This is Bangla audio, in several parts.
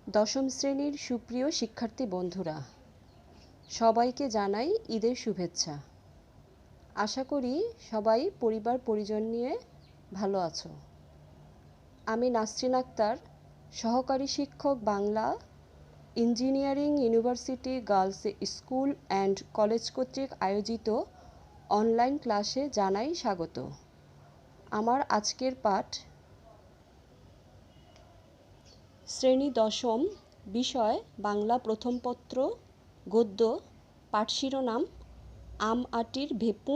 দশম শ্রেণীর সুপ্রিয় শিক্ষার্থী বন্ধুরা, সবাইকে জানাই ঈদের শুভেচ্ছা। আশা করি সবাই পরিবার পরিজন নিয়ে ভালো আছো। আমি নাসরিন আক্তার, সহকারী শিক্ষক Bangla, engineering university girls school and college কর্তৃক আয়োজিত অনলাইন ক্লাসে জানাই স্বাগত। আমার আজকের পাঠ শ্রেণী দশম, বিষয় বাংলা প্রথম পত্র, গদ্য, পাঠ শিরোনাম আম আটির ভেপু,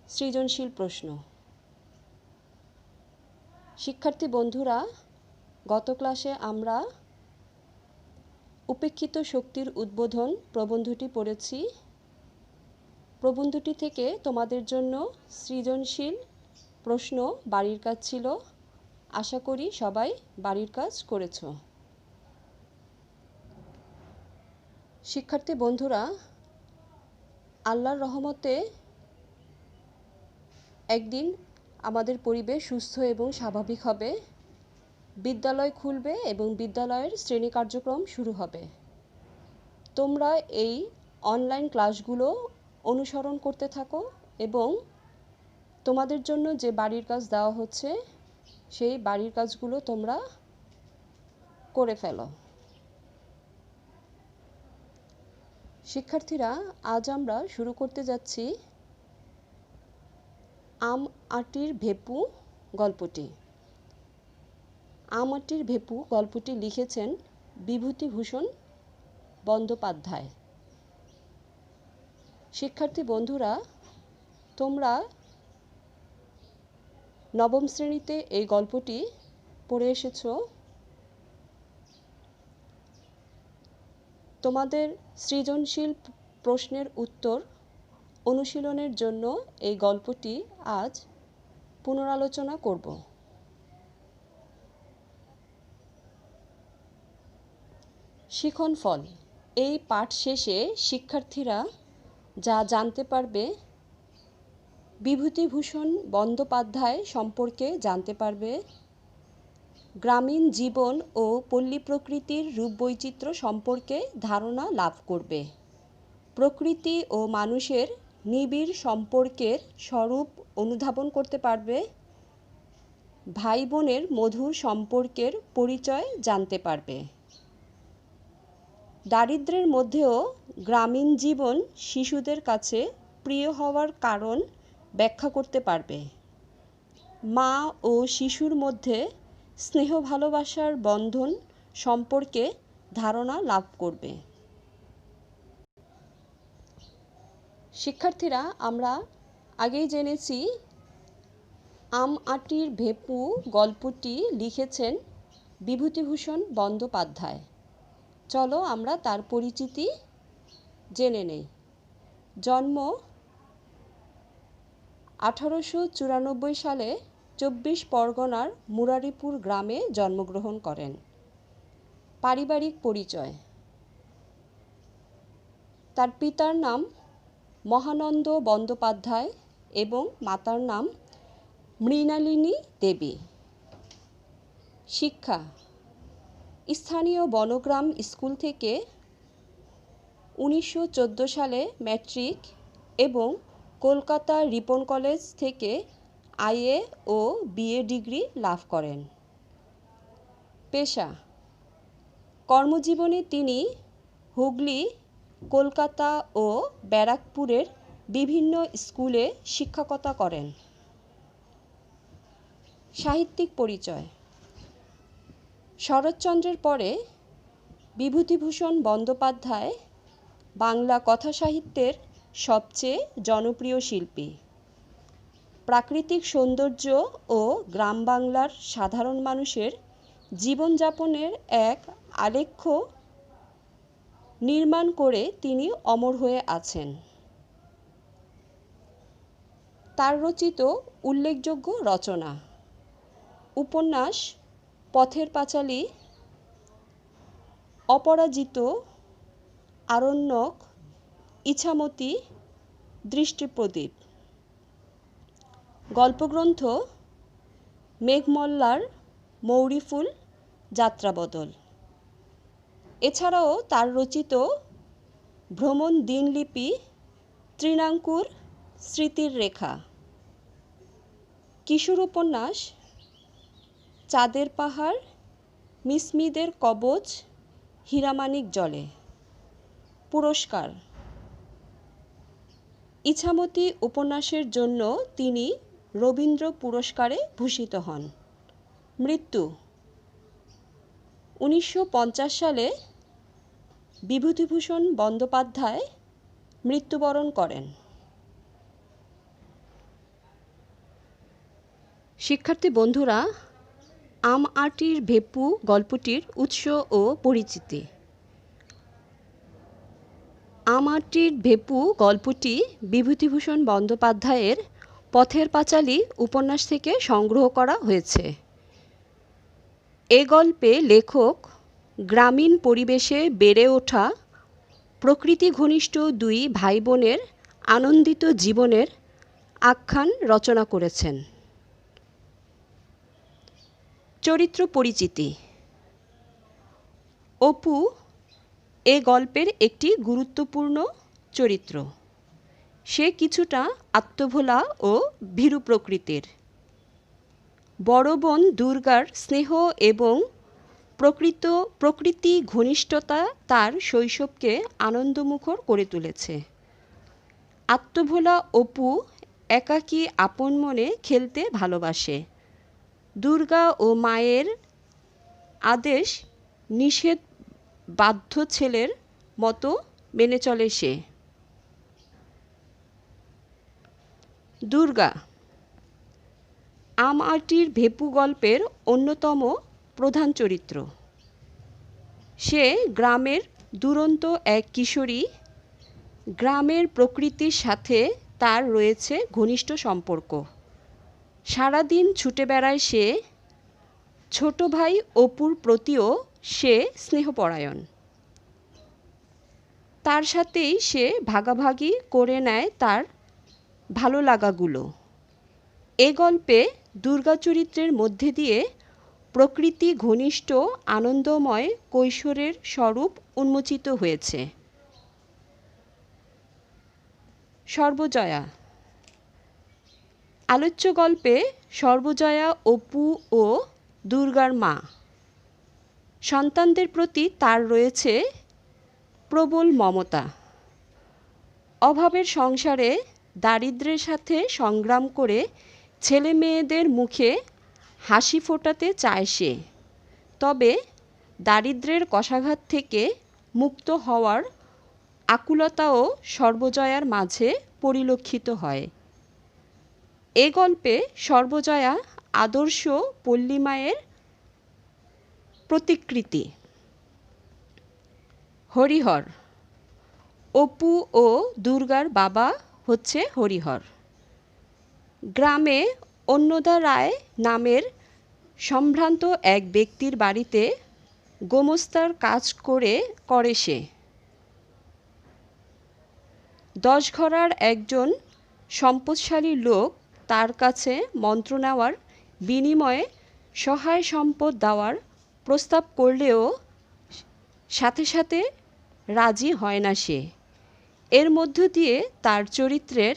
সৃজনশীল প্রশ্ন। শিক্ষার্থী বন্ধুরা, গত ক্লাসে আমরা উপেক্ষিত শক্তির উদ্বোধন প্রবন্ধটি পড়েছি। প্রবন্ধটি থেকে তোমাদের জন্য সৃজনশীল প্রশ্ন বাড়ির কাজ ছিল। আশা করি সবাই বাড়ির কাজ করেছ। শিক্ষার্থী বন্ধুরা, আল্লাহর রহমতে একদিন আমাদের পরিবেশ সুস্থ এবং স্বাভাবিক হবে, বিদ্যালয় খুলবে এবং বিদ্যালয়ের শ্রেণী কার্যক্রম শুরু হবে। তোমরা এই অনলাইন ক্লাসগুলো অনুসরণ করতে থাকো এবং তোমাদের জন্য যে বাড়ির কাজ দেওয়া হচ্ছে সেই বাড়ির কাজগুলো তোমরা করে ফেলো। শিক্ষার্থীরা, আজ আমরা শুরু করতে যাচ্ছি আম আটির ভেপু গল্পটি। আম আটির ভেপু গল্পটি লিখেছেন বিভূতিভূষণ বন্দ্যোপাধ্যায়। শিক্ষার্থী বন্ধুরা, তোমরা নবম শ্রেণীতে এই গল্পটি পড়ে এসেছো। তোমাদের সৃজনশীল প্রশ্নের উত্তর অনুশীলনের জন্য এই গল্পটি আজ পুনরালোচনা করব। শিখন ফল। এই পাঠ শেষে শিক্ষার্থীরা যা জানতে পারবে, বিভূতিভূষণ বন্দ্যোপাধ্যায় সম্পর্কে জানতে পারবে, গ্রামীণ জীবন ও পল্লী প্রকৃতির রূপবৈচিত্র্য সম্পর্কে ধারণা লাভ করবে, প্রকৃতি ও মানুষের নিবিড় সম্পর্কের স্বরূপ অনুধাবন করতে পারবে, ভাই বোনের মধুর সম্পর্কের পরিচয় জানতে পারবে। দারিদ্র্যের মধ্যেও গ্রামীণ জীবন শিশুদের কাছে প্রিয় হওয়ার কারণ ব্যাখ্যা করতে পারবে, মা ও শিশুর মধ্যে স্নেহ ভালোবাসার বন্ধন সম্পর্কে ধারণা লাভ করবে। শিক্ষার্থীরা, আমরা আগেই জেনেছি আম আটির ভেপু গল্পটি লিখেছেন বিভূতিভূষণ বন্দ্যোপাধ্যায়। চলো আমরা তার পরিচিতি জেনে নেই। জন্ম 1894 সালে 24 পরগনার মুরারিপুর গ্রামে জন্মগ্রহণ করেন। পারিবারিক পরিচয়: তার পিতার নাম মহানন্দ বন্দ্যোপাধ্যায় এবং মাতার নাম মৃণালিনী দেবী। শিক্ষা: স্থানীয় বনগ্রাম স্কুল থেকে 1914 সালে ম্যাট্রিক এবং কলকাতা রিপন কলেজ থেকে আইএ ও বিএ ডিগ্রি লাভ করেন। পেশা: কর্মজীবনে তিনি হুগলি, কলকাতা ও ব্যারাকপুরের বিভিন্ন স্কুলে শিক্ষকতা করেন। সাহিত্যিক পরিচয়: শরৎচন্দ্রের পরে বিভূতিভূষণ বন্দ্যোপাধ্যায় বাংলা কথাসাহিত্যের সবচেয়ে জনপ্রিয় শিল্পী। প্রাকৃতিক সৌন্দর্য ও গ্রাম বাংলার সাধারণ মানুষের জীবনযাপনের এক আলেখ্য নির্মাণ করে তিনি অমর হয়ে আছেন। তার রচিত উল্লেখযোগ্য রচনা: উপন্যাস পথের পাঁচালী, অপরাজিত, আরণ্যক, ইছামতী, দৃষ্টিপ্রদীপ। গল্পগ্রন্থ: মেঘমল্লার মৌরিফুল, যাত্রাবদল। এছাড়াও তার রচিত ভ্রমণ দিনলিপি, তৃণাঙ্কুর, স্মৃতির রেখা, কিশোর উপন্যাস চাঁদের পাহাড়, মিসমিদের কবচ, হীরামানিক জলে। পুরস্কার: ইছামতি উপন্যাসের জন্য তিনি রবীন্দ্র পুরস্কারে ভূষিত হন। মৃত্যু: 1950 সালে বিভূতিভূষণ বন্দ্যোপাধ্যায় মৃত্যুবরণ করেন। শিক্ষার্থী বন্ধুরা, আম আঁটির ভেঁপু গল্পটির উৎস ও পরিচিতি। আম আঁটির ভেঁপু গল্পটি বিভূতিভূষণ বন্দ্যোপাধ্যায়ের পথের পাঁচালী উপন্যাস থেকে সংগ্রহ করা হয়েছে। এ গল্পে লেখক গ্রামীণ পরিবেশে বেড়ে ওঠা প্রকৃতি ঘনিষ্ঠ দুই ভাই বোনের আনন্দিত জীবনের আখ্যান রচনা করেছেন। চরিত্র পরিচিতি: অপু এ গল্পের একটি গুরুত্বপূর্ণ চরিত্র। সে কিছুটা আত্মভোলা ও ভীরু প্রকৃতির। বড় বোন দুর্গার স্নেহ এবং প্রকৃতি ঘনিষ্ঠতা তার শৈশবকে আনন্দমুখর করে তুলেছে। আত্মভোলা অপু একাকী আপন মনে খেলতে ভালোবাসে। দুর্গা ও মায়ের আদেশ নিষেধ বাধ্য ছেলের মতো মেনে চলে সে। দুর্গা আম আঁটির ভেঁপু গল্পের অন্যতম প্রধান চরিত্র। সে গ্রামের দুরন্ত এক কিশোরী। গ্রামের প্রকৃতির সাথে তার রয়েছে ঘনিষ্ঠ সম্পর্ক। সারাদিন ছুটে বেড়ায় সে। ছোট ভাই অপুর প্রতিও সে স্নেহপরায়ণ। তার সাথেই সে ভাগাভাগি করে নেয় তার ভালো লাগাগুলো। এ গল্পে দুর্গা চরিত্রের মধ্যে দিয়ে প্রকৃতি ঘনিষ্ঠ আনন্দময় কৈশোরের স্বরূপ উন্মোচিত হয়েছে। সর্বজয়া আলোচ্য গল্পে সর্বজয়া অপু ও দুর্গার মা। সন্তানদের প্রতি তার রয়েছে প্রবল মমতা। অভাবের সংসারে দারিদ্র্যের সাথে সংগ্রাম করে ছেলে মেয়েদের মুখে হাসি ফোটাতে চায় সে। তবে দারিদ্র্যের কশাঘাত থেকে মুক্ত হওয়ার আকুলতাও সর্বজয়ার মাঝে পরিলক্ষিত হয়। এ গল্পে সর্বজয়া আদর্শ পল্লীমায়ের প্রতিকৃতি। হরিহর অপু ও দুর্গার বাবা হচ্ছে হরিহর। গ্রামে অন্নদা রায় নামের সম্ভ্রান্ত এক ব্যক্তির বাড়িতে গোমস্তার কাজ করে সে। 10 ঘরার একজন সম্পদশালী লোক তার কাছে মন্ত্র নেওয়ার বিনিময়ে সহায় সম্পদ দেওয়ার প্রস্তাব করলেও সাথে সাথে রাজি হয় না সে। এর মধ্য দিয়ে তার চরিত্রের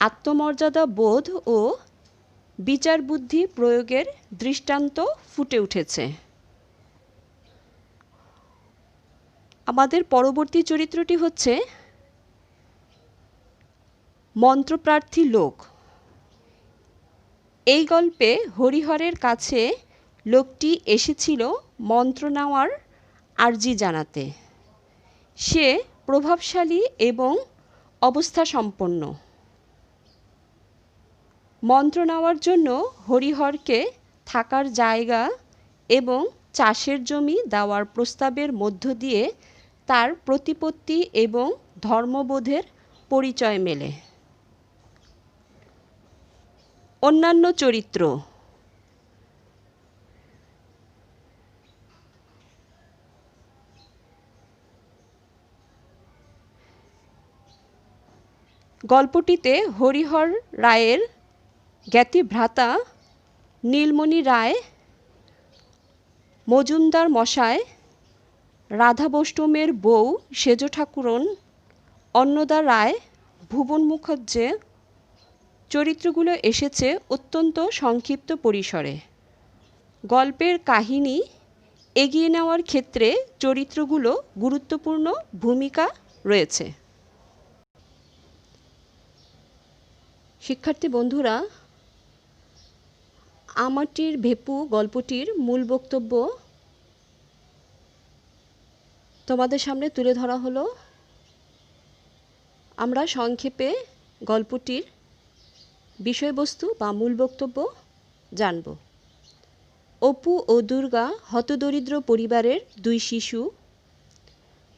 আত্মমর্যাদা বোধ ও বিচার বুদ্ধি প্রয়োগের দৃষ্টান্ত ফুটে উঠেছে। আমাদের পরবর্তী চরিত্রটি হচ্ছে মন্ত্রপ্রার্থী লোক। এই গল্পে হরিহরের কাছে লোকটি এসেছিল মন্ত্র নেওয়ার আর্জি জানাতে। সে প্রভাবশালী এবং অবস্থাসম্পন্ন। মন্ত্র নেওয়ার জন্য হরিহরকে থাকার জায়গা এবং চাষের জমি দেওয়ার প্রস্তাবের মধ্য দিয়ে তার প্রতিপত্তি এবং ধর্মবোধের পরিচয় মেলে। অন্যান্য চরিত্র: গল্পটিতে হরিহর রায়ের জ্ঞাতিভ্রাতা নীলমণি রায় মজুমদার মশাই রাধাবষ্টমের বউ সেজ ঠাকুরন, অন্নদা রায়, ভুবন মুখার্জী চরিত্রগুলো এসেছে অত্যন্ত সংক্ষিপ্ত পরিসরে। গল্পের কাহিনী এগিয়ে নেওয়ার ক্ষেত্রে চরিত্রগুলো গুরুত্বপূর্ণ ভূমিকা রয়েছে। শিক্ষার্থী বন্ধুরা, আমাটির ভেপু গল্পটির মূল বক্তব্য তোমাদের সামনে তুলে ধরা হলো। আমরা সংক্ষেপে গল্পটির বিষয়বস্তু বা মূল বক্তব্য জানব। অপু ও দুর্গা হতদরিদ্র পরিবারের দুই শিশু।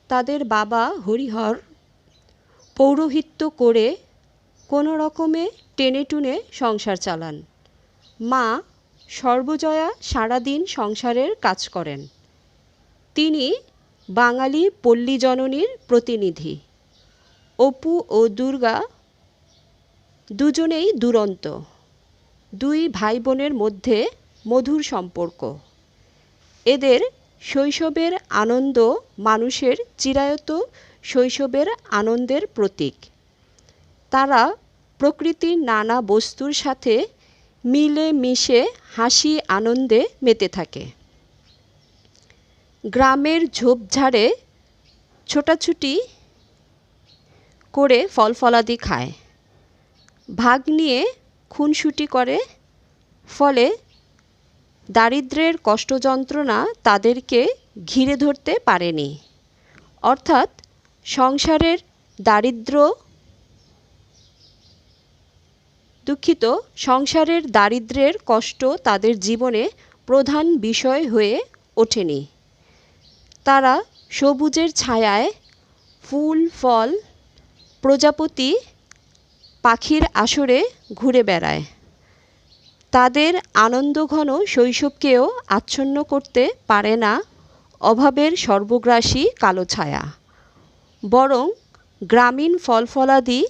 তাদের বাবা হরিহর পৌরোহিত্য করে কোনো রকমে টেনে টুনে সংসার চালান। মা সর্বজয়া সারাদিন সংসারের কাজ করেন। তিনি বাঙালি পল্লী জননীর প্রতিনিধি। অপু ও দুর্গা দুজনেই দুরন্ত। দুই ভাই বোনের মধ্যে মধুর সম্পর্ক। এদের শৈশবের আনন্দ মানুষের চিরায়ত শৈশবের আনন্দের প্রতীক। তারা প্রকৃতির নানা বস্তুর সাথে মিলে মিশে হাসি আনন্দে মেতে থাকে। গ্রামের ঝোপঝাড়ে ছোটাছুটি করে ফল ফলাদি খায়। ভাগ নিয়ে খুনসুটি করে। ফলে দারিদ্র্যের কষ্ট যন্ত্রণা তাদেরকে ঘিরে ধরতে পারেনি। অর্থাৎ সংসারের সংসারের দারিদ্র্যের কষ্ট তাদের জীবনে প্রধান বিষয় হয়ে ওঠেনি। তারা সবুজের ছায়ায় ফুল ফল প্রজাপতি পাখির আসরে ঘুরে বেড়ায়। তাদের আনন্দঘন শৈশবকেও আচ্ছন্ন করতে পারে না অভাবের সর্বগ্রাসী কালো ছায়া। বরং গ্রামীণ ফলফলাদি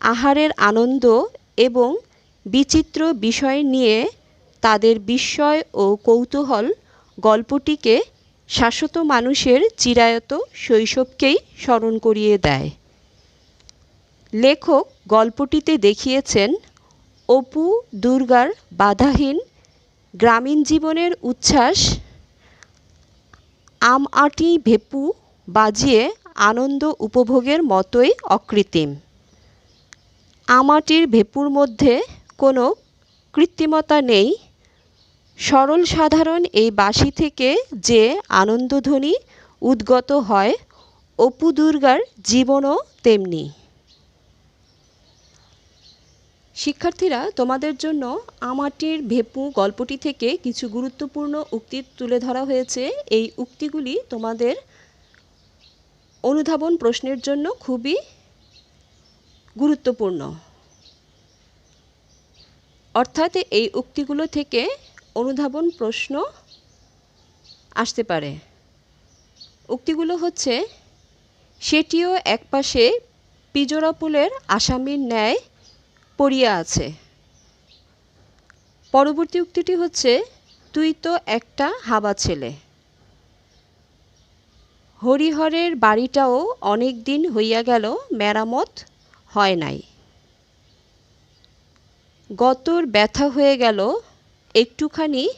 আহারের আনন্দ এবং বিচিত্র বিষয় নিয়ে তাদের বিস্ময় ও কৌতূহল গল্পটিকে শাশ্বত মানুষের চিরায়ত শৈশবকেই স্মরণ করিয়ে দেয়। লেখক গল্পটিতে দেখিয়েছেন অপু দুর্গার বাধাহীন গ্রামীণ জীবনের উচ্ছ্বাস আম-আঁটি ভেপু বাজিয়ে আনন্দ উপভোগের মতোই অকৃত্রিম। আম-আঁটির ভেপুর মধ্যে কোনো কৃত্রিমতা নেই। সরল সাধারণ এই বাঁশি থেকে যে আনন্দধ্বনি উদ্গত হয়, অপু দুর্গার জীবনও তেমনি। শিক্ষার্থীরা, তোমাদের জন্য আমাটির ভেপু গল্পটি থেকে কিছু গুরুত্বপূর্ণ উক্তি তুলে ধরা হয়েছে। এই উক্তিগুলি তোমাদের অনুধাবন প্রশ্নের জন্য খুবই গুরুত্বপূর্ণ। অর্থাৎ এই উক্তিগুলো থেকে অনুধাবন প্রশ্ন আসতে পারে। উক্তিগুলো হচ্ছে, সেটিও একপাশে পিজোরাপুলের আসামির ন্যায় পড়িয়া আছে। পরবর্তী উক্তিটি হচ্ছে, তুই তো একটা হাবা ছেলে। হরিহরের বাড়িটাও অনেক দিন হইয়া গেল মেরামত হয় নাই। গতর ব্যথা হয়ে গেল, একটুখানি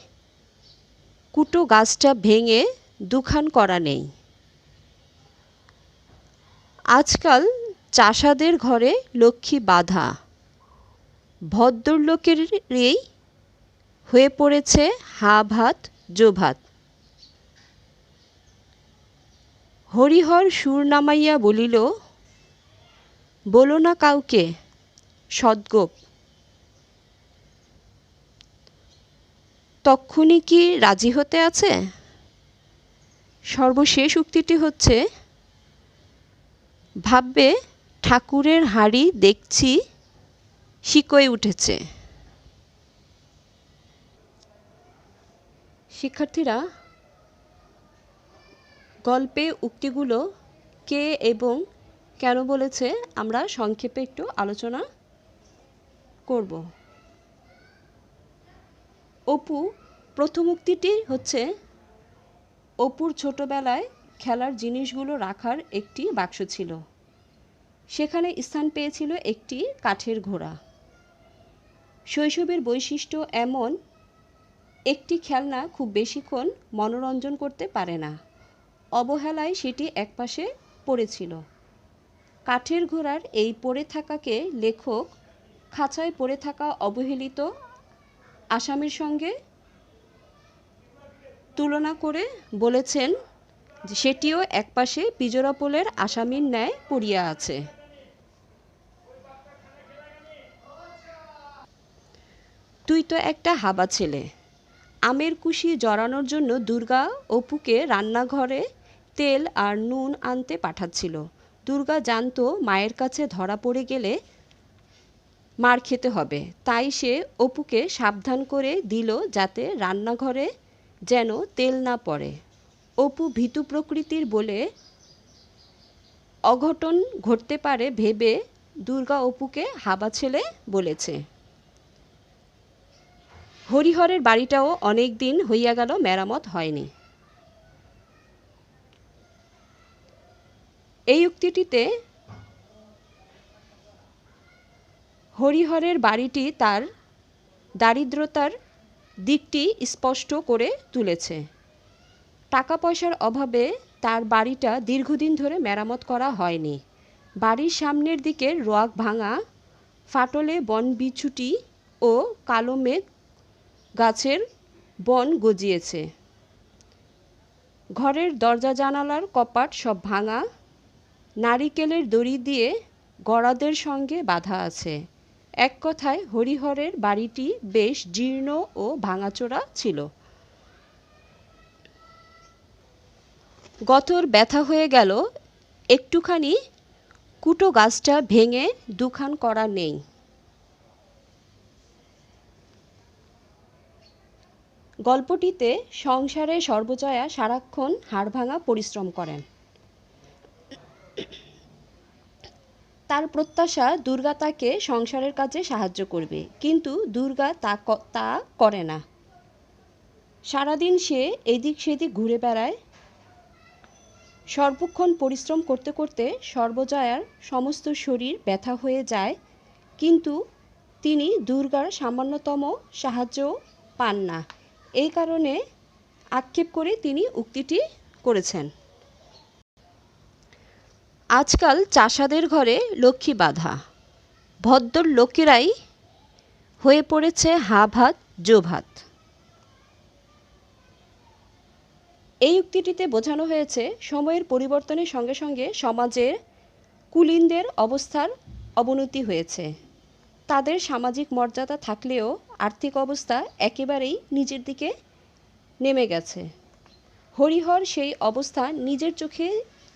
কুটো গাছটা ভেঙে দুখান করা নেই। আজকাল চাষাদের ঘরে লক্ষ্মী বাঁধা, ভদ্রলোকেরই হয়ে পড়েছে হা ভাত জো ভাত। হরিহর সুর নামাইয়া বলিল, বলো না কাউকে, সদ্গোপ। তক্ষুনি কি রাজি হতে আছে? সর্বশেষ উক্তিটি হচ্ছে, ভাববে ঠাকুরের হাঁড়ি দেখছি শিকয়ে উঠেছে। শিক্ষার্থীরা, গল্পে উক্তিগুলো কে এবং কেন বলেছে আমরা সংক্ষেপে একটু আলোচনা করব। অপু, প্রথম উক্তিটি হচ্ছে, অপুর ছোটবেলায় খেলার জিনিসগুলো রাখার একটি বাক্স ছিল। সেখানে স্থান পেয়েছিল একটি কাঠের ঘোড়া। শৈশবের বৈশিষ্ট্য এমন, একটি খেলনা খুব বেশিক্ষণ মনোরঞ্জন করতে পারে না। অবহেলায় সেটি একপাশে পড়েছিল। কাঠের ঘোড়ার এই পড়ে থাকাকে লেখক খাঁচায় পড়ে থাকা অবহেলিত আসামির সঙ্গে তুলনা করে বলেছেন যে সেটিও একপাশে পিজোরাপোলের আসামির ন্যায় পড়িয়া আছে। তুই তো একটা হাবা ছেলে। আমের কুশি জড়ানোর জন্য দুর্গা অপুকে রান্নাঘরে তেল আর নুন আনতে পাঠাচ্ছিল। দুর্গা জানতো মায়ের কাছে ধরা পড়ে গেলে মার খেতে হবে, তাই সে অপুকে সাবধান করে দিল যাতে রান্নাঘরে যেন তেল না পড়ে। অপু ভীতু প্রকৃতির বলে অঘটন ঘটতে পারে ভেবে দুর্গা অপুকে হাবা ছেলে বলেছে। হরিহরের বাড়িটাও অনেক দিন হইয়া গেল মেরামত হয়নি। এই উক্তিটিতে হরিহরের বাড়িটি তার দারিদ্রতার দিকটি স্পষ্ট করে তুলেছে। টাকা পয়সার অভাবে তার বাড়িটা দীর্ঘদিন ধরে মেরামত করা হয়নি। বাড়ির সামনের দিকের রোয়াক ভাঙা, ফাটলে বনবিছুটি ও কালো মেঘ গাছের বন গজিয়েছে। ঘরের দরজা জানালার কপাট সব ভাঙা, নারিকেলের দড়ি দিয়ে গড়াদের সঙ্গে বাঁধা আছে। এক কথায় হরিহরের বাড়িটি বেশ জীর্ণ ও ভাঙাচোরা ছিল। গতর ব্যথা হয়ে গেল, একটুখানি কুটো গাছটা ভেঙে দুখান করা নেই। গল্পটিতে সংসারে সর্বজয়া সারাক্ষণ হাড়ভাঙা পরিশ্রম করেন। তার প্রত্যাশা দুর্গা তাকে সংসারের কাজে সাহায্য করবে, কিন্তু দুর্গা তা করে না। সারাদিন সে এদিক সেদিক ঘুরে বেড়ায়। সর্বক্ষণ পরিশ্রম করতে করতে সর্বজয়ার সমস্ত শরীর ব্যথা হয়ে যায়, কিন্তু তিনি দুর্গার সামান্যতম সাহায্যও পান না। এই কারণে আক্ষেপ করে তিনি উক্তিটি করেছেন। আজকাল চাষাদের ঘরে লক্ষ্মী বাঁধা, ভদ্র লোকেরাই হয়ে পড়েছে হা ভাত জো ভাত। এই উক্তিটিতে বোঝানো হয়েছে সময়ের পরিবর্তনের সঙ্গে সঙ্গে সমাজের কুলীনদের অবস্থার অবনতি হয়েছে। তাদের সামাজিক মর্যাদা থাকলেও আর্থিক অবস্থা একেবারেই নিচের দিকে নেমে গেছে। হরিহর সেই অবস্থা নিজের চোখে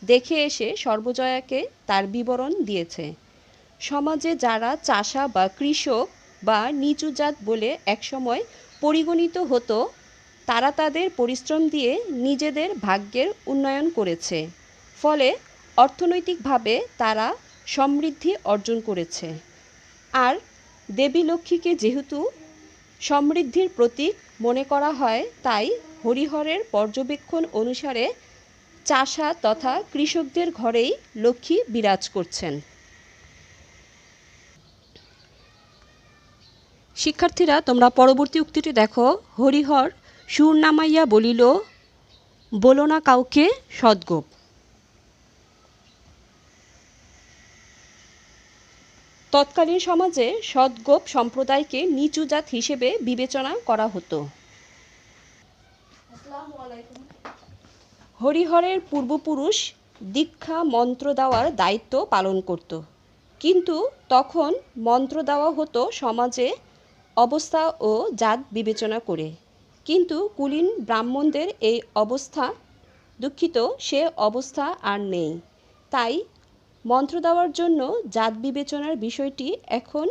দেখে এসে সর্বজয়াকে তার বিবরণ দিয়েছে। সমাজে যারা চাষা বা কৃষক বা নিচু জাত বলে একসময় পরিগণিত হতো, তারা তাদের পরিশ্রম দিয়ে নিজেদের ভাগ্যের উন্নয়ন করেছে। ফলে অর্থনৈতিকভাবে তারা সমৃদ্ধি অর্জন করেছে। আর দেবী লক্ষ্মীকে যেহেতু সমৃদ্ধির প্রতীক মনে করা হয়, তাই হরিহরের পর্যবেক্ষণ অনুসারে চাষা তথা কৃষকদের ঘরেই লক্ষ্মী বিরাজ করছেন। শিক্ষার্থীরা, তোমরা পরবর্তী উক্তিটি দেখো। হরিহর সুর নামাইয়া বলিল, বলো না কাউকে সদ্গোপ। তৎকালীন সমাজে সদ্গোপ সম্প্রদায়কে নিচু জাত হিসেবে বিবেচনা করা হতো। হরিহরের পূর্বপুরুষ দীক্ষা মন্ত্র দেওয়ার দায়িত্ব পালন করত, কিন্তু তখন মন্ত্র দেওয়া হতো সমাজে অবস্থা ও জাত বিবেচনা করে। কিন্তু কুলীন ব্রাহ্মণদের এই অবস্থা, সে অবস্থা আর নেই। তাই মন্ত্র দেওয়ার জন্য জাত বিবেচনার বিষয়টি এখন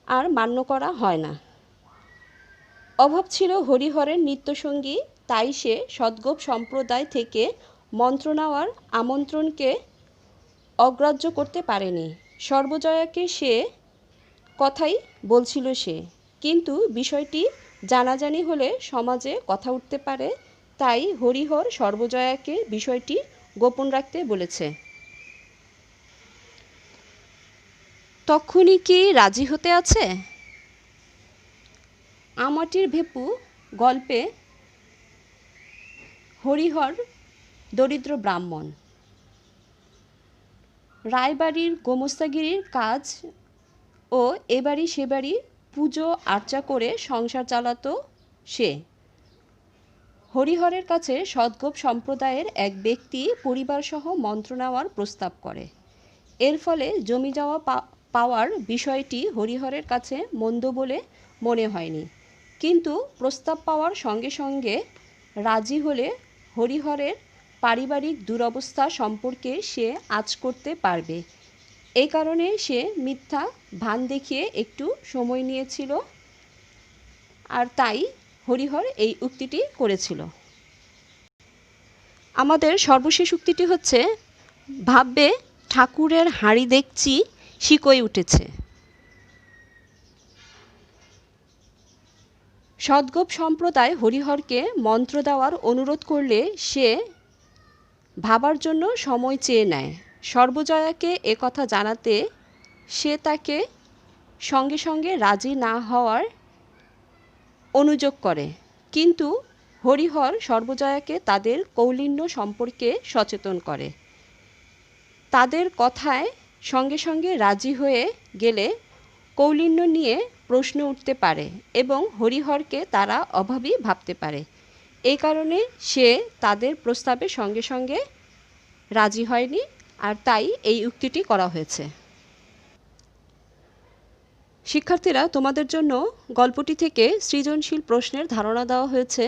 আর মান্য করা হয় না। অভাব ছিল হরিহরের নিত্যসঙ্গী, তাই সে সদ্গোপ সম্প্রদায় থেকে মন্ত্র নেওয়ার আমন্ত্রণকে অগ্রাহ্য করতে পারেনি। সর্বজয়াকে সে কথাই বলছিল সে, কিন্তু বিষয়টি জানাজানি হলে সমাজে কথা উঠতে পারে, তাই হরিহর সর্বজয়াকে বিষয়টি গোপন রাখতে বলেছে। তক্ষুনি কি রাজি হতে আছে? আমাটির ভেপু গল্পে হরিহর দরিদ্র ব্রাহ্মণ। রায়বাড়ির গোমস্তাগিরির কাজ ও এ বাড়ি সে বাড়ি পুজো আর্চা করে সংসার চালাতো সে। হরিহরের কাছে সদ্গোপ সম্প্রদায়ের এক ব্যক্তি পরিবারসহ মন্ত্র নেওয়ার প্রস্তাব করে। এর ফলে জমি যাওয়া পাওয়ার বিষয়টি হরিহরের কাছে মন্দ বলে মনে হয়নি, কিন্তু প্রস্তাব পাওয়ার সঙ্গে সঙ্গে রাজি হলে হরিহরের পারিবারিক দুরবস্থা সম্পর্কে সে আঁচ করতে পারবে। এই কারণে সে মিথ্যা ভান দেখিয়ে একটু সময় নিয়েছিল, আর তাই হরিহর এই উক্তিটি করেছিল। আমাদের সর্বশেষ উক্তিটি হচ্ছে, ভাববে ঠাকুরের হাঁড়ি দেখছি শিকই উঠেছে। সদ্গোপ সম্প্রদায় হরিহরকে মন্ত্র দেওয়ার অনুরোধ করলে সে ভাবার জন্য সময় চেয়ে নেয়। সর্বজয়াকে একথা জানাতে সে তাকে সঙ্গে সঙ্গে রাজি না হওয়ার অনুযোগ করে, কিন্তু হরিহর সর্বজয়াকে তাদের কৌলীন্য সম্পর্কে সচেতন করে। তাদের কথায় সঙ্গে সঙ্গে রাজি হয়ে গেলে কৌলীন্য নিয়ে প্রশ্ন উঠতে পারে এবং হরিহরকে তারা অভাবী ভাবতে পারে। এই কারণে সে তাদের প্রস্তাবে সঙ্গে সঙ্গে রাজি হয়নি, আর তাই এই উক্তিটি করা হয়েছে। শিক্ষার্থীরা, তোমাদের জন্য গল্পটি থেকে সৃজনশীল প্রশ্নের ধারণা দেওয়া হয়েছে।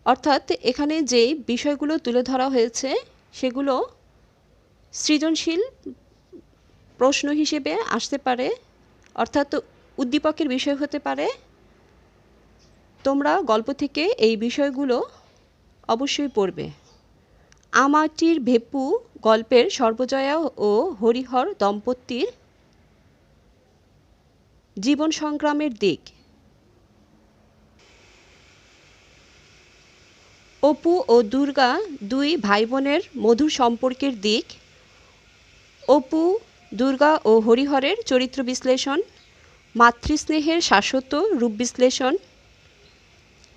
অর্থাৎ এখানে যেই বিষয়গুলো তুলে ধরা হয়েছে সেগুলো সৃজনশীল প্রশ্ন হিসেবে আসতে পারে, অর্থাৎ উদ্দীপকের বিষয় হতে পারে। তোমরা গল্প থেকে এই বিষয়গুলো অবশ্যই পড়বে। আমাটির ভেপু গল্পের সর্বজয়া ও হরিহর দম্পতির জীবন সংগ্রামের দিক, অপু ও দুর্গা দুই ভাই বোনের মধুর সম্পর্কের দিক, অপু, দুর্গা ও হরিহরের চরিত্র বিশ্লেষণ, মাতৃস্নেহের শাশ্বত রূপ বিশ্লেষণ,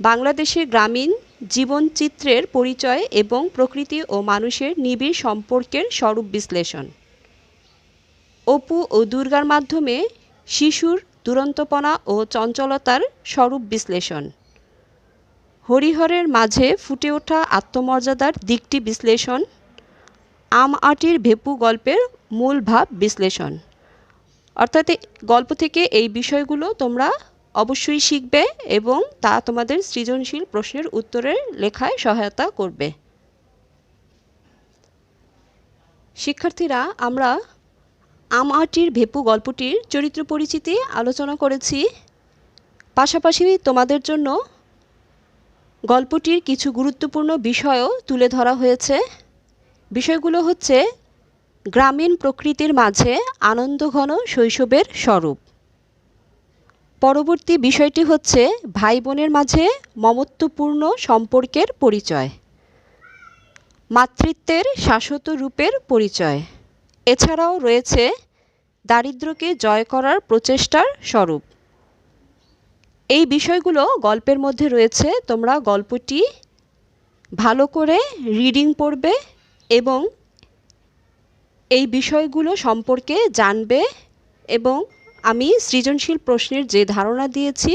বাংলাদেশের গ্রামীণ জীবনচিত্রের পরিচয় এবং প্রকৃতি ও মানুষের নিবিড় সম্পর্কের স্বরূপ বিশ্লেষণ, অপু ও দুর্গার মাধ্যমে শিশুর দুরন্তপনা ও চঞ্চলতার স্বরূপ বিশ্লেষণ, হরিহরের মাঝে ফুটে ওঠা আত্মমর্যাদার দিকটি বিশ্লেষণ, আমাটির ভেপু গল্পের মূল ভাব বিশ্লেষণ। অর্থাৎ গল্প থেকে এই বিষয়গুলো তোমরা অবশ্যই শিখবে এবং তা তোমাদের সৃজনশীল প্রশ্নের উত্তরের লেখায় সহায়তা করবে। শিক্ষার্থীরা, আমরা আমাটির ভেপু গল্পটির চরিত্র পরিচিতি আলোচনা করেছি। পাশাপাশি তোমাদের জন্য গল্পটির কিছু গুরুত্বপূর্ণ বিষয়ও তুলে ধরা হয়েছে। বিষয়গুলো হচ্ছে গ্রামীণ প্রকৃতির মাঝে আনন্দঘন শৈশবের স্বরূপ। পরবর্তী বিষয়টি হচ্ছে ভাই বোনের মাঝে মমত্বপূর্ণ সম্পর্কের পরিচয়, মাতৃত্বের শাশ্বত রূপের পরিচয়। এছাড়াও রয়েছে দারিদ্র্যকে জয় করার প্রচেষ্টার স্বরূপ। এই বিষয়গুলো গল্পের মধ্যে রয়েছে। তোমরা গল্পটি ভালো করে রিডিং পড়বে এবং এই বিষয়গুলো সম্পর্কে জানবে, এবং আমি সৃজনশীল প্রশ্নের যে ধারণা দিয়েছি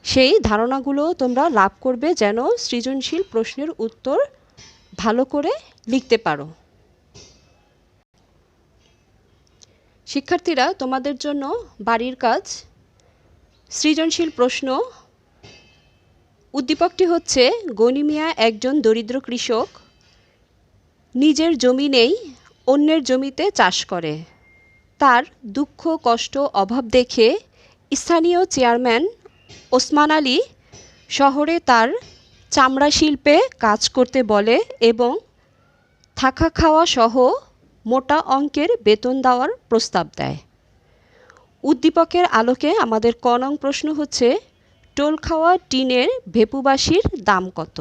সেই ধারণাগুলো তোমরা লাভ করবে, যেন সৃজনশীল প্রশ্নের উত্তর ভালো করে লিখতে পারো। শিক্ষার্থীরা, তোমাদের জন্য বাড়ির কাজ, সৃজনশীল প্রশ্ন। উদ্দীপকটি হচ্ছে, গনি মিয়া একজন দরিদ্র কৃষক, নিজের জমি নেই, অন্যের জমিতে চাষ করে। তার দুঃখ কষ্ট অভাব দেখে স্থানীয় চেয়ারম্যান ওসমান আলী শহরে তার চামড়া শিল্পে কাজ করতে বলে এবং থাকা খাওয়া সহ মোটা অঙ্কের বেতন দেওয়ার প্রস্তাব দেয়। উদ্দীপকের আলোকে আমাদের ক নং প্রশ্ন হচ্ছে, টোল খাওয়া টিনের ভেপুবাসীর দাম কত?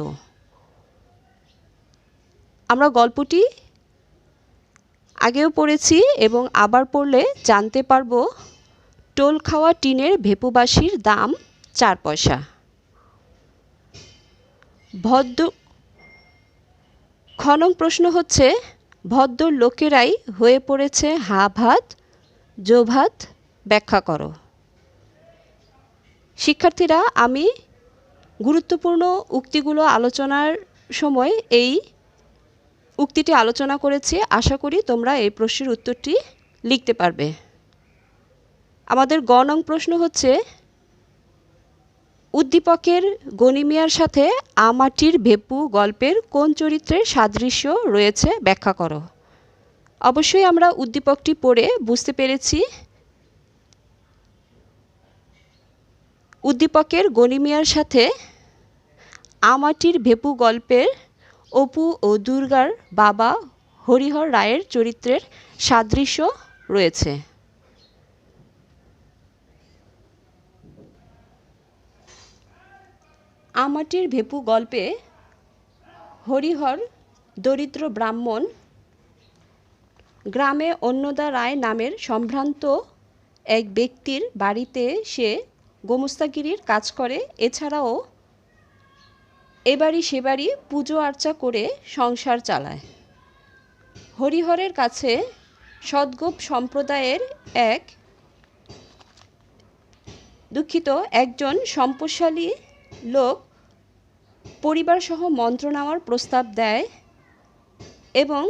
আমরা গল্পটি আগেও পড়েছি এবং আবার পড়লে জানতে পারবো টোল খাওয়া টিনের ভেপুবাসীর দাম 4 পয়সা। খনং প্রশ্ন হচ্ছে ভদ্র লোকেরাই হয়ে পড়েছে হা ভাত জো ভাত, ব্যাখ্যা করো। শিক্ষার্থীরা, আমি গুরুত্বপূর্ণ উক্তিগুলো আলোচনার সময় এই উক্তিটি আলোচনা করেছি। আশা করি তোমরা এই প্রশ্নের উত্তরটি লিখতে পারবে। আমাদের গ নং প্রশ্ন হচ্ছে উদ্দীপকের গনিমিয়ার সাথে আমাটির ভেপু গল্পের কোন চরিত্রের সাদৃশ্য রয়েছে, ব্যাখ্যা করো। অবশ্যই আমরা উদ্দীপকটি পড়ে বুঝতে পেরেছি উদ্দীপকের গনিমিয়ার সাথে আমাটির ভেপু গল্পের অপু ও দুর্গার বাবা হরিহর রায়ের চরিত্রের সাদৃশ্য রয়েছে। আমাটির ভেপু গল্পে হরিহর দরিদ্র ব্রাহ্মণ, গ্রামে অন্নদা রায় নামের সম্ভ্রান্ত এক ব্যক্তির বাড়িতে সে গোমস্তাগিরির কাজ করে। এছাড়াও এবাড়ি সেবাড়ি পুজো আর্চা করে সংসার চালায়। হরিহরের কাছে সদ্গোপ সম্প্রদায়ের একজন সম্পদশালী লোক পরিবারসহ মন্ত্র নেওয়ার প্রস্তাব দেয় এবং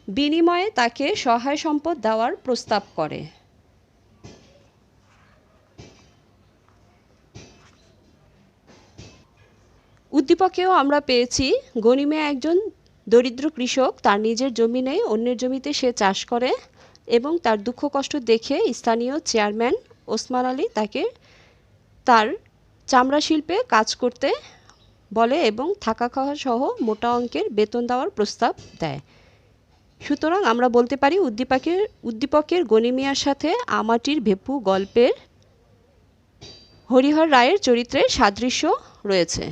বিনিময়ে তাকে সহায় সম্পদ দেওয়ার প্রস্তাব করে। উদ্দীপকেও আমরা পেয়েছি গনিমিয়া একজন দরিদ্র কৃষক, তার নিজের জমি নেই, অন্যের জমিতে সে চাষ করে এবং তার দুঃখ কষ্ট দেখে স্থানীয় চেয়ারম্যান ওসমান আলী তাকে তার চামড়া শিল্পে কাজ করতে বলে এবং থাকা খাওয়া সহ মোটা অঙ্কের বেতন দেওয়ার প্রস্তাব দেয়। সুতরাং আমরা বলতে পারি উদ্দীপকের গনিমিয়ার সাথে আমাটির ভেপু গল্পের হরিহর রায়ের চরিত্রের সাদৃশ্য রয়েছে।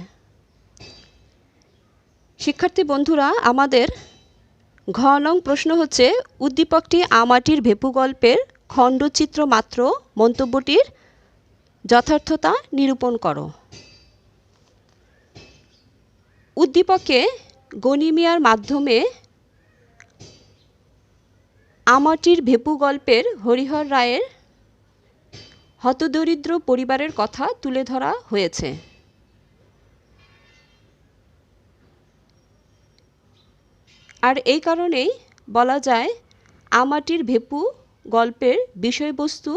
শিক্ষার্থী বন্ধুরা, আমাদের ঘ নং প্রশ্ন হচ্ছে উদ্দীপকটি আমাটির ভেপু গল্পের খণ্ডচিত্র মাত্র, মন্তব্যটির যথার্থতা নিরূপণ করো। উদ্দীপকে গনিমিয়ার মাধ্যমে আমাটির ভেপু গল্পের হরিহর রায়ের হতদরিদ্র পরিবারের কথা তুলে ধরা হয়েছে। আর এই কারণেই বলা যায় আমাটির ভেপু গল্পের বিষয়বস্তু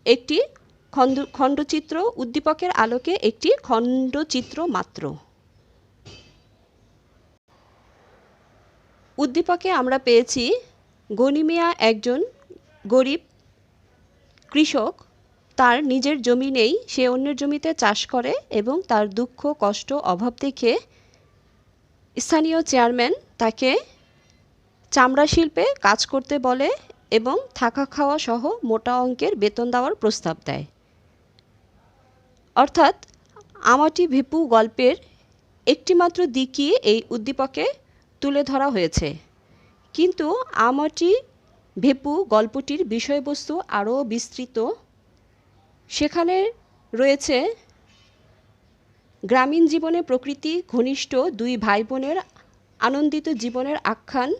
একটি খণ্ডচিত্র, উদ্দীপকের আলোকে একটি খণ্ডচিত্র মাত্র। উদ্দীপকে আমরা পেয়েছি গনিমিয়া একজন গরিব কৃষক, তার নিজের জমি নেই, সে অন্যের জমিতে চাষ করে এবং তার দুঃখ কষ্ট অভাব দেখে স্থানীয় চেয়ারম্যান তাকে চামড়া শিল্পে কাজ করতে বলে এবং থাকা খাওয়া সহ মোটা অঙ্কের বেতন দেওয়ার প্রস্তাব দেয়। অর্থাৎ আমাটি ভেপু গল্পের একটিমাত্র দিকই এই উদ্দীপকে তুলে ধরা হয়েছে, কিন্তু আমাটি ভেপু গল্পটির বিষয়বস্তু আরও বিস্তৃত। সেখানে রয়েছে গ্রামীণ জীবনে প্রকৃতি ঘনিষ্ঠ দুই ভাই বোনের আনন্দিত জীবনের আখ্যান,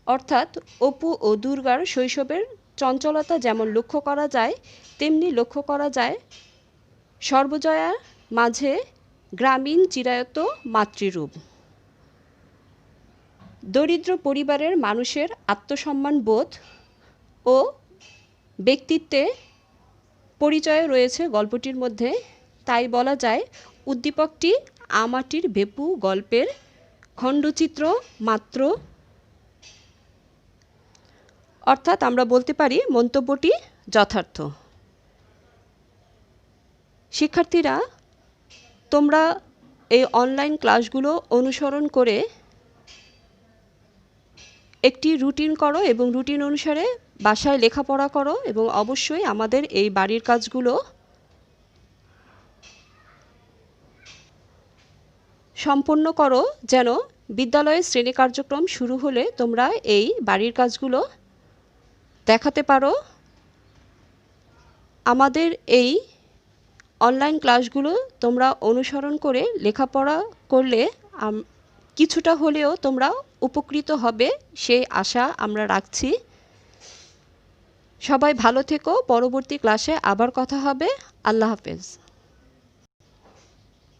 অর্থাৎ অপু ও দুর্গার শৈশবের চঞ্চলতা যেমন লক্ষ্য করা যায়, তেমনি লক্ষ্য করা যায় সর্বজয়ার মাঝে গ্রামীণ চিরায়ত মাতৃরূপ। দরিদ্র পরিবারের মানুষের আত্মসম্মান বোধ ও ব্যক্তিত্বে পরিচয় রয়েছে গল্পটির মধ্যে। তাই বলা যায় উদ্দীপকটি আমাটির ভেপু গল্পের খণ্ডচিত্র মাত্র, অর্থাৎ আমরা বলতে পারি মন্তব্যটি যথার্থ। শিক্ষার্থীরা, তোমরা এই অনলাইন ক্লাসগুলো অনুসরণ করে একটি রুটিন করো এবং রুটিন অনুসারে বাসায় লেখাপড়া করো এবং অবশ্যই আমাদের এই বাড়ির কাজগুলো সম্পন্ন করো যেন বিদ্যালয়ের শ্রেণী কার্যক্রম শুরু হলে তোমরা এই বাড়ির কাজগুলো দেখাতে পারো। আমাদের এই অনলাইন ক্লাসগুলো তোমরা অনুসরণ করে লেখাপড়া করলে কিছুটা হলেও তোমরা উপকৃত হবে সেই আশা আমরা রাখছি। সবাই ভালো থেকো, পরবর্তী ক্লাসে আবার কথা হবে। আল্লাহ হাফেজ।